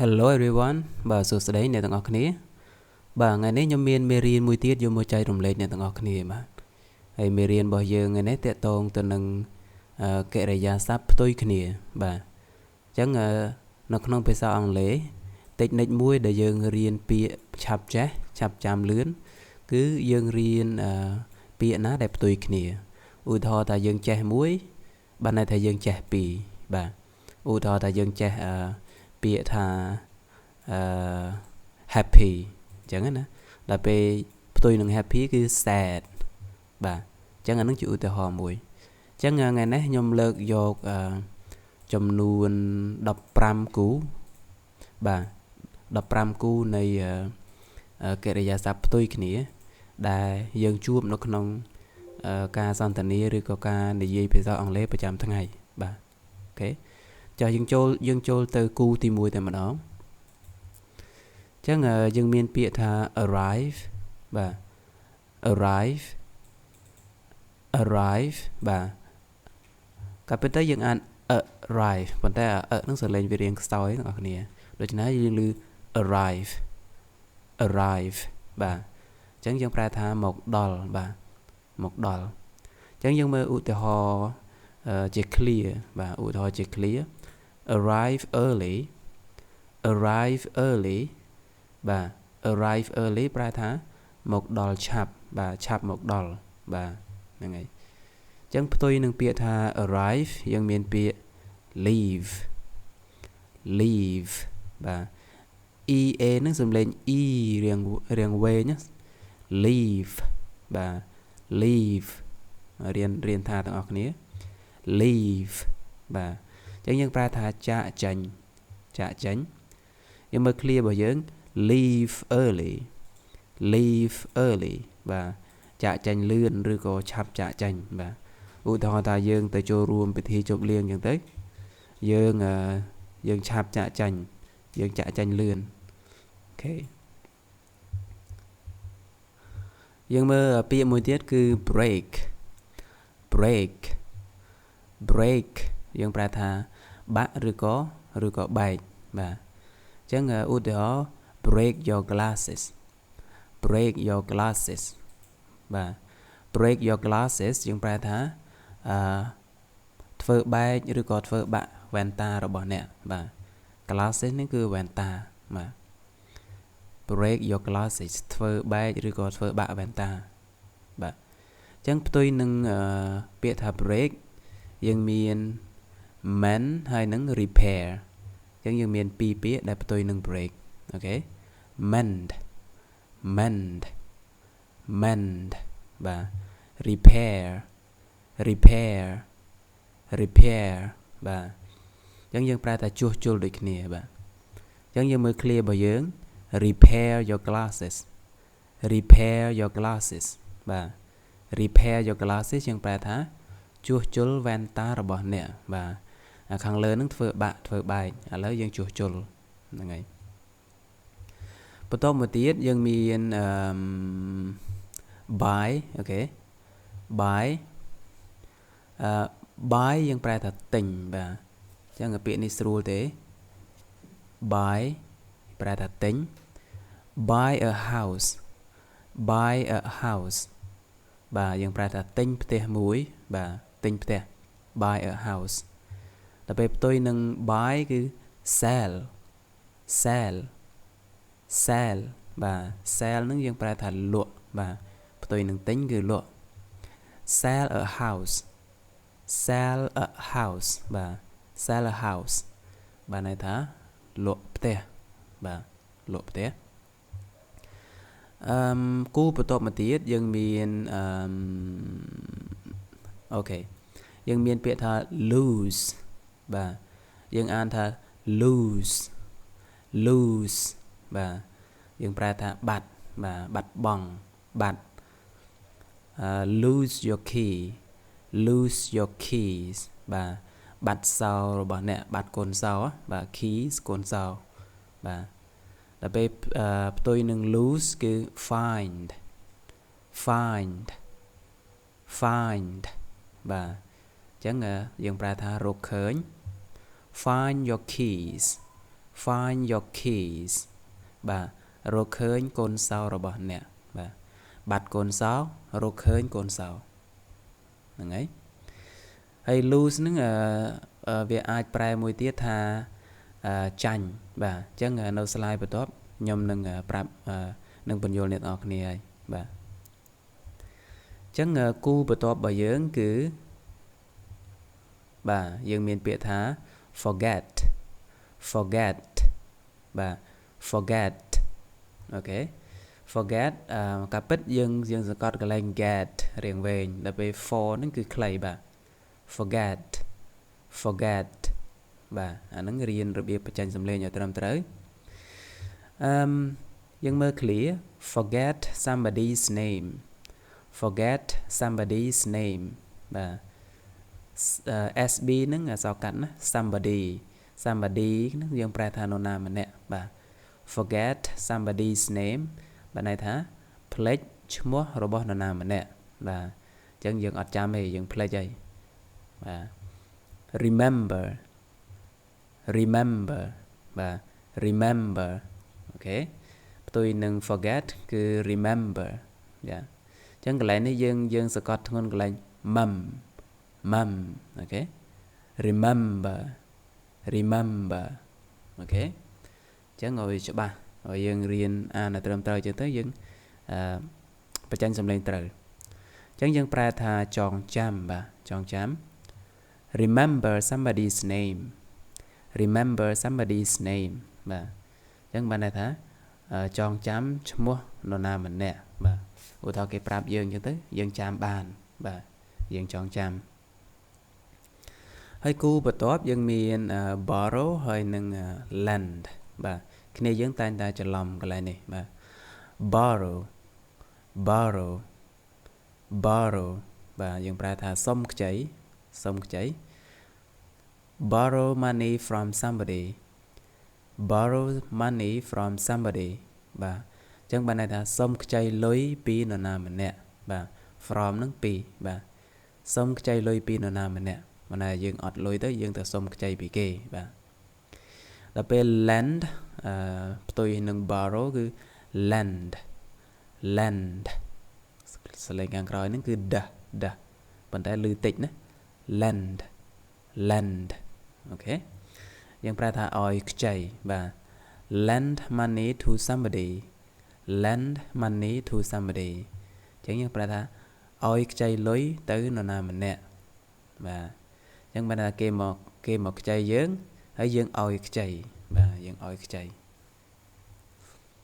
Hello everyone បាទសួស្តីអ្នកទាំងអស់គ្នាបាទថ្ងៃនេះខ្ញុំមានមេរៀនមួយទៀតយកមកចែករំលែកអ្នកទាំងអស់គ្នាបាទហើយមេរៀនរបស់យើងថ្ងៃនេះតាក់ទងទៅនឹងកិរិយាសព្ទផ្ទុយគ្នាបាទអញ្ចឹងនៅក្នុងភាសាអង់គ្លេស technique មួយដែលយើងរៀនពាក្យឆាប់ចេះឆាប់ចាំលឿនគឺយើងរៀនពាក្យណាដែលផ្ទុយគ្នាឧទាហរណ៍ថាយើងចេះមួយបានន័យថាយើងចេះពីរបាទឧទាហរណ៍ថាយើងចេះពាក្យថាhappy អញ្ចឹងណាដល់ពេលផ្ទុយនឹង happy គឺ sad បាទអញ្ចឹងអានឹងជាឧទាហរណ៍មួយអញ្ចឹងថ្ងៃនេះខ្ញុំលើកយកចំនួន15គូបាទ15គូនៃកិរិយាសព្ទផ្ទុយគ្នាដែលយើងជួបនៅក្នុងការសន្ទនាឬក៏ការនិយាយភាសាអង់គ្លេសប្រចាំថ្ងៃបាទអូខេចាយើងចូលទៅគូទី1តែម្ដងអញ្ចឹងយើងមានពាក្យថា arrive បាទ arrive បាទកាលពិតទៅយើងអាន arrive ប៉ុន្តែនឹងសរលេងវារៀងខ្សោយបងប្អូនដូច្នេះយើងឮ arrive បាទអញ្ចឹងយើងប្រែថាមកដល់បាទមកដល់អញ្ចឹងយើងមើលឧទាហរណ៍ជា clear បាទឧទាហរណ៍ជា clear arrive early បាទ arrive early ប្រែថាមកដល់ឆាប់បាទឆាប់មកដល់បាទហ្នឹងហើយអញ្ចឹងផ្ទុយនឹងពាក្យថា arrive យើងមានពាក្យ leave បាទ ea នឹងសំឡេង e រៀងវែងណា leave បាទ leave រៀនថាទាំងអស់គ្នា leave បាទអញ្ចឹងយើងប្រែថាចាកចេញយើងមើល clear របស់យើង leave early បាទចាកចេញលឿនឬក៏ឆាប់ចាកចេញបាទឧទាហរណ៍ថាយើងទៅចូលរួមពិធីជប់លៀងអញ្ចឹងទៅយើងឆាប់ចាកចេញយើងចាកចេញលឿនអូខេយើងមើលពាក្យមួយទៀតគឺ break យើងប្រែថាបាក់ឬក៏បែកបាទអញ្ចឹងឧទាហរណ៍ break your glasses បាទ break your glasses យើងប្រែថាធ្វើបែកឬក៏ធ្វើបាក់វ៉ែនតារបស់អ្នកបាទ glasses នេះគឺវ៉ែនតាបាទ break your glasses ធ្វើបែកឬក៏ធ្វើបាក់វ៉ែនតាបាទអញ្ចឹងផ្ទុយនឹងពាក្យថា break យើងមាន mend ហើយនឹង repair អញ្ចឹងយើងមានពីរពាក្យដែលផ្ទុយនឹង break អូខេ mend បាទ repair បាទអញ្ចឹងយើងប្រែថាជួសជុលដូចគ្នាបាទអញ្ចឹងយើងមើល clear របស់យើង repair your glasses បាទ repair your glasses យើងប្រែថាជួសជុលវ៉ែនតារបស់អ្នកបាទខាងលើនឹងធ្វើបាក់ធ្វើបែកឥឡូវយើងជួសជុលហ្នឹងហើយបន្តមកទៀតយើងមាន buy អូខេ buy យើងប្រែថាទិញបាទអញ្ចឹងពាក្យនេះស្រួលទេ buy ប្រែថាទិញ buy a house បាទយើងប្រែថាទិញផ្ទះមួយបាទទិញផ្ទះ buy a house ដល់ពេលផ្ទុយនឹង buy គឺ sell បាទ sell នឹងយើងប្រែថាលក់បាទផ្ទុយនឹងទិញគឺលក់ sell a house បាទ sell a house បានន័យថាលក់ផ្ទះបាទលក់ផ្ទះគូបន្ទាប់មកទៀតយើងមានអូខេយើងមានពាក្យថា lose បាទយើងអានថា lose បាទយើងប្រែថាបាត់បាទបាត់បង់បាត់lose your keys បាទបាត់សោរបស់អ្នកបាត់កូនសោបាទ keys កូនសោបាទដល់ពេលផ្ទុយនឹង lose គឺ find បាទអញ្ចឹងយើងប្រែថារកឃើញ find your keys find your keys បាទរកឃើញកូនសោរបស់អ្នកបាទបាត់កូនសោរកឃើញកូនសោហ្នឹងហើយ lose ហ្នឹងវាអាចប្រែមួយទៀតថាចាញ់បាទអញ្ចឹងនៅ slide បន្ទាប់ខ្ញុំនឹងប្រាប់នឹងបញ្យល់អ្នកនរគ្នាហើយបាទអញ្ចឹងគូបន្ទាប់របស់យើងគឺបាទយើងមានពាក្យថា forget បាទ forget អូខេ forget ការពិតយើងសង្កត់កន្លែង get រៀងវែងដល់ពេល for ហ្នឹងគឺខ្លីបាទ forget បាទអាហ្នឹងរៀនរបៀបបញ្ចេញសំឡេងឲ្យត្រឹមត្រូវយើងមើល clear forget somebody's name បាទSB ហ្នឹងអក្សរកាត់ណា somebody ហ្នឹងយើងប្រែថានរណាម្នាក់បាទ forget somebody's name បានន័យថាភ្លេចឈ្មោះរបស់នរណាម្នាក់បាទអញ្ចឹងយើងអត់ចាំទេយើងភ្លេចហើយបាទ remember បាទ remember អូខេផ្ទុយនឹង forget គឺ remember យ៉ាអញ្ចឹងកន្លែងនេះយើងសង្កត់ធ្ងន់កន្លែង mum អូខេ remember អូខេអញ្ចឹងឲ្យច្បាស់ឲ្យយើងរៀនអានឲ្យត្រឹមត្រូវអញ្ចឹងទៅយើងបញ្ចេញសំឡេងត្រូវអញ្ចឹងយើងប្រែថាចងចាំបាទចងចាំ remember somebody's name បាទអញ្ចឹងបានន័យថាចងចាំឈ្មោះនរណាម្នាក់បាទឧទាហរណ៍គេប្រាប់យើងអញ្ចឹងទៅយើងចាំបានបាទយើងចងចាំហើយគូបន្ទាប់យើងមាន borrow ហើយនឹង lend បាទគ្នាយើងតែងតែច្រឡំកន្លែងនេះបាទ borrow បាទយើងប្រែថាសុំខ្ចី borrow money from somebody បាទអញ្ចឹងបានន័យថាសុំខ្ចីលុយពីនរណាម្នាក់បាទ from ហ្នឹងពីបាទសុំខ្ចីលុយពីនរណាម្នាក់មិនថាយើងអត់លុយទៅយើងទៅសុំខ្ចីពីគេបាទដល់ពេល lend ផ្ទុយនឹង borrow គឺ lend សលេងខាងក្រោយហ្នឹងគឺ d ប៉ុន្តែលឺតិចណា lend អូខេយើងប្រែថាឲ្យខ្ចីបាទ lend money to somebody អញ្ចឹងយើងប្រែថាឲ្យខ្ចីលុយទៅនរណាម្នាក់បាទអញ្ចឹងបានថាគេមកខ្ចីយើងហើយយើងឲ្យខ្ចីបាទយើងឲ្យខ្ចី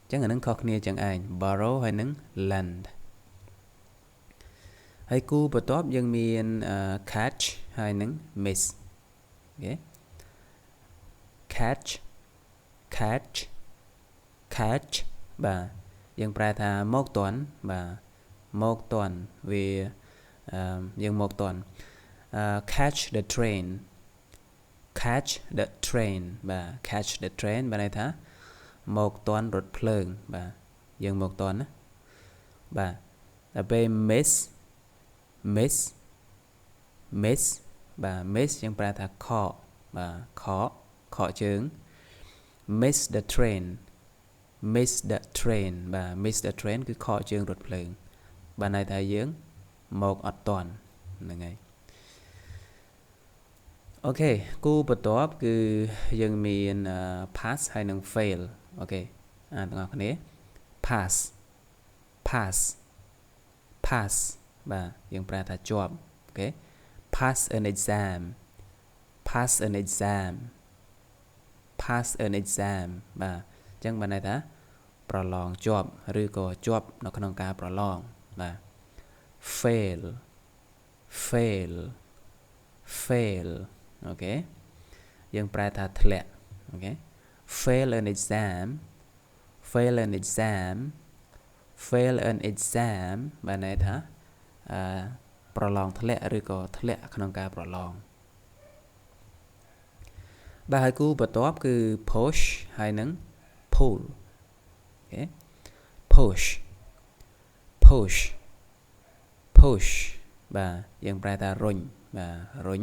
អញ្ចឹងអានឹងខុសគ្នាចឹងឯង borrow ហើយនឹង lend ហើយគូបន្ទាប់យើងមាន catch ហើយនឹង miss អូខេ catch បាទយើងប្រែថាមកតាន់បាទមកតាន់វាយើងមកតាន់catch the train បាទ catch the train បានន័យថាមកតាន់រថភ្លើងបាទយើងមកតាន់ណាបាទដល់ពេល miss បាទ miss យើងប្រែថាខកបាទខកជើង miss the train បាទ miss the train គឺខកជើងរថភ្លើងបានន័យថាយើងមកអត់តាន់ហ្នឹងហើយអូខេគូបន្ទាប់គឺយើងមាន pass ហើយនឹង fail អូខេអានទាំងអស់គ្នា pass បាទយើងប្រែថាជាប់អូខេ pass an exam បាទអញ្ចឹងបានន័យថាប្រឡងជាប់ឬក៏ជាប់នៅក្នុងការប្រឡងបាទ fail អូខេយើងប្រែថាធ្លាក់អូខេ fail an exam បានន័យថាប្រឡងធ្លាក់ឬក៏ធ្លាក់ក្នុងការប្រឡងបាទហើយគូបន្ទាប់គឺ push ហើយនឹង pull អូខេ push បាទយើងប្រែថារុញបាទរុញ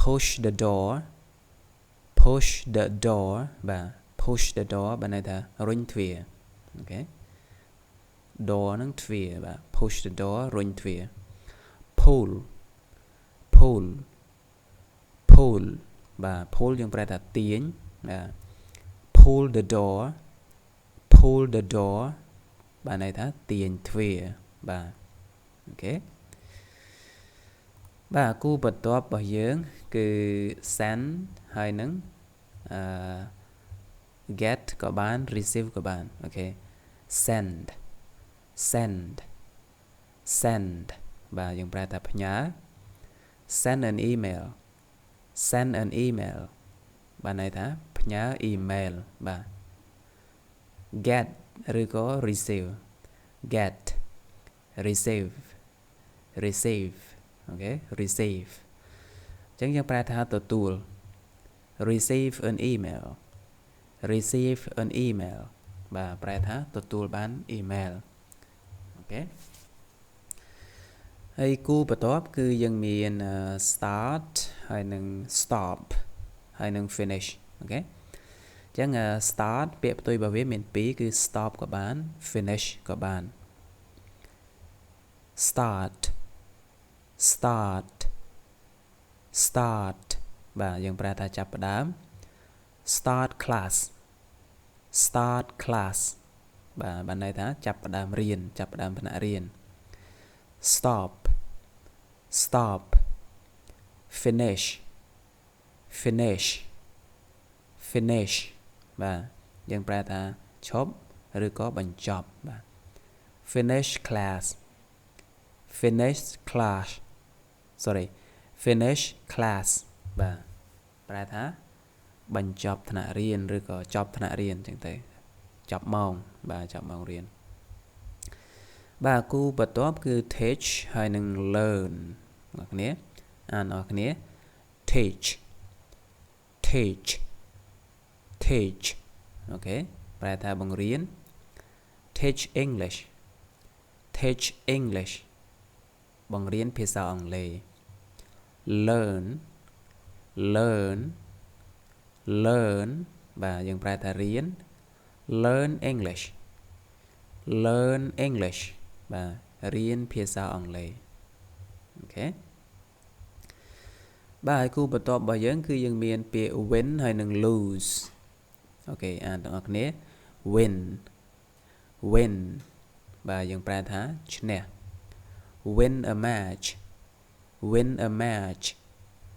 push the door push the door បាទ push the door បានន័យថារុញទ្វារអូខេ door ហ្នឹងទ្វារបាទ push the door រុញទ្វារ pull pull pull បាទ pull យើងប្រែថាទាញបាទ pull the door pull the door បានន័យថាទាញទ្វារបាទអូខេបាទគូបន្ទាប់របស់យើងគឺ send ហើយនឹងget ក៏បាន receive ក៏បានអូខេ send send send បាទយើងប្រែថាផ្ញើ send an email send an email បានន័យថាផ្ញើ email បាទ get ឬក៏ receive get receive receive អូខេ receive អញ្ចឹងយើងប្រែថាទទួល receive an email receive an email បាទប្រែថាទទួលបាន email អូខេហើយគូបន្ទាប់គឺយើងមាន start ហើយនឹង stop ហើយនឹង finish អូខេអញ្ចឹង start ពាក្យផ្ទុយរបស់វាមាន2គឺ stop ក៏បាន finish ក៏បាន start start start បាទយើងប្រែថាចាប់ផ្ដើម start class start class បាទបានន័យថាចាប់ផ្ដើមរៀនចាប់ផ្ដើមថ្នាក់រៀន stop stop finish finish finish បាទយើងប្រែថាឈប់ឬក៏បញ្ចប់បាទ finish class finish class sorry finish class បាទប្រែថាបញ្ចប់ថ្នាក់រៀនឬក៏ចប់ថ្នាក់រៀនអញ្ចឹងទៅចប់ម៉ោងបាទចប់ម៉ោងរៀនបាទគូបន្ទាប់គឺ teach ហើយនឹង learn អ្នកគ្នាអានអ្នកគ្នា teach teach teach អូខេប្រែថាបង្រៀន teach English teach English បង្រៀនភាសាអង់គ្លេស learn learn learn បាទយើងប្រែថារៀន learn English learn English បាទរៀនភាសាអង់គ្លេសអូខេបាទគូបន្ទាប់របស់យើងគឺយើងមានពាក្យ win ហើយនឹង lose អូខេអានទាំងអស់គ្នា win win បាទយើងប្រែថាឈ្នះ win a match win a match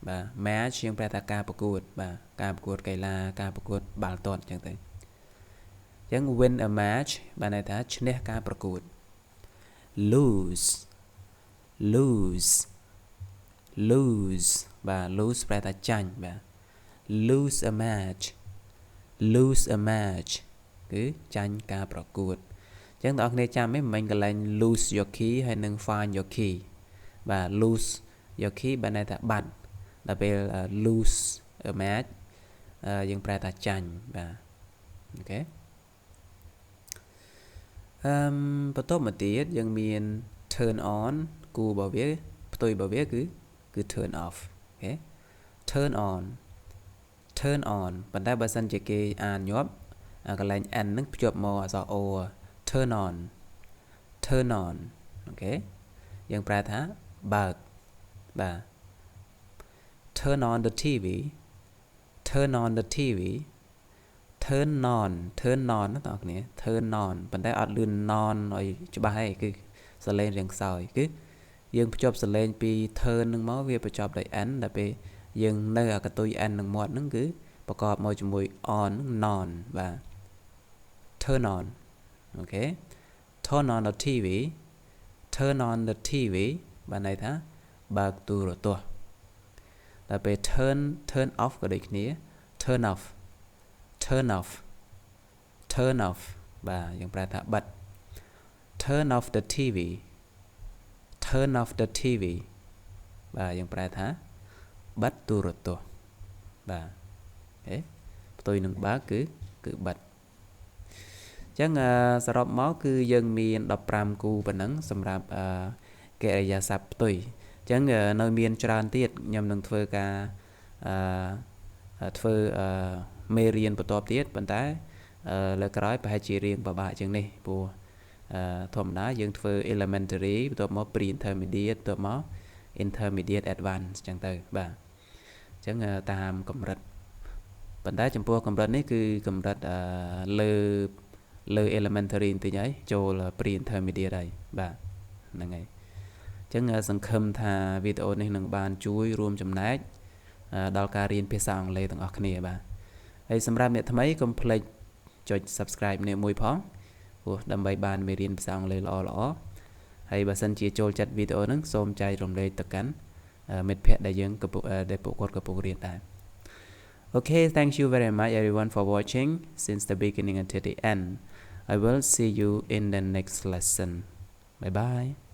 បាទ match យើងប្រែថាការប្រកួតបាទការប្រកួតកីឡាការប្រកួតបាល់ទាត់អញ្ចឹងទៅអញ្ចឹង win a match បានន័យថាឈ្នះការប្រកួត lose lose lose បាទ lose ប្រែថាចាញ់បាទ lose a match lose a match គឺចាញ់ការប្រកួតអញ្ចឹងបងប្អូនចាំមិនមិញកន្លែង lose your key ហើយនឹង find your key បាទ lose your key បានន័យថាបាត់ដល់ពេល lose a match យើងប្រែថាចាញ់បាទអូខេបន្ទាប់មកទៀតយើងមាន turn on គូរបស់វាផ្ទុយរបស់វាគឺ turn off អូខេ turn on turn on ប៉ុន្តែបើសិនជាគេអានញាប់កន្លែង n ហ្នឹងភ្ជាប់មកអក្សរ o turn on turn on អូខេយើងប្រែថាបើកបាទ turn on the TV turn on the TV turn on ណាបងប្អូន turn on ប៉ុន្តែអត់លឿន non ឲ្យច្បាស់ទេគឺសលេងរៀងខ្សោយគឺយើងភ្ជាប់សលេងពី turn នឹងមកវាបញ្ចប់ដោយ n ដល់ពេលយើងនៅអាកតុយ n នឹងមាត់ហ្នឹងគឺប្រកបមកជាមួយ on non បាទ turn on អូខេ turn on the TV turn on the TV បានន័យថាបើកទូរទស្សន៍ដល់ពេល turn off ក៏ដូចគ្នា turn off turn off turn off បាទយើងប្រែថាបិទ turn off the TV turn off the TV បាទយើងប្រែថាបិទទូរទស្សន៍បាទហេផ្ទុយនឹងបើកគឺបិទអញ្ចឹងសរុបមកគឺយើងមាន15គូប៉ុណ្ណឹងសម្រាប់កិរិយាសព្ទផ្ទុយអញ្ចឹងនៅមានច្រើនទៀតខ្ញុំនឹងធ្វើការ ធ្វើមេរៀនបន្តទៀតប៉ុន្តែលើក្រោយប្រហែលជារៀងពិបាកជាងនេះព្រោះធម្មតាយើងធ្វើ elementary បន្ទាប់មក pre intermediate បន្ទាប់មក intermediate advanced ចឹងទៅបាទអញ្ចឹងតាមកម្រិតប៉ុន្តែចំពោះកម្រិតនេះគឺកម្រិតលើ elementary បន្តិចហើយចូល pre intermediate ហើយបាទហ្នឹងហើយអញ្ចឹងសង្ឃឹមថាវីដេអូនេះនឹងបានជួយរួមចំណែកដល់ការរៀនភាសាអង់គ្លេសទាំងអស់គ្នាបាទហើយសម្រាប់អ្នកថ្មីកុំភ្លេចចុច subscribe នេះមួយផងព្រោះដើម្បីបានមេរៀនភាសាអង់គ្លេសល្អៗហើយបើសិនជាចូលចិត្តវីដេអូហ្នឹងសូមចែករំលែកទៅកាន់មិត្តភ័ក្តិដែលពួកគាត់កំពុងរៀនដែរOkay, thank you very much everyone for watching since the beginning until the end. I will see you in the next lesson. Bye bye.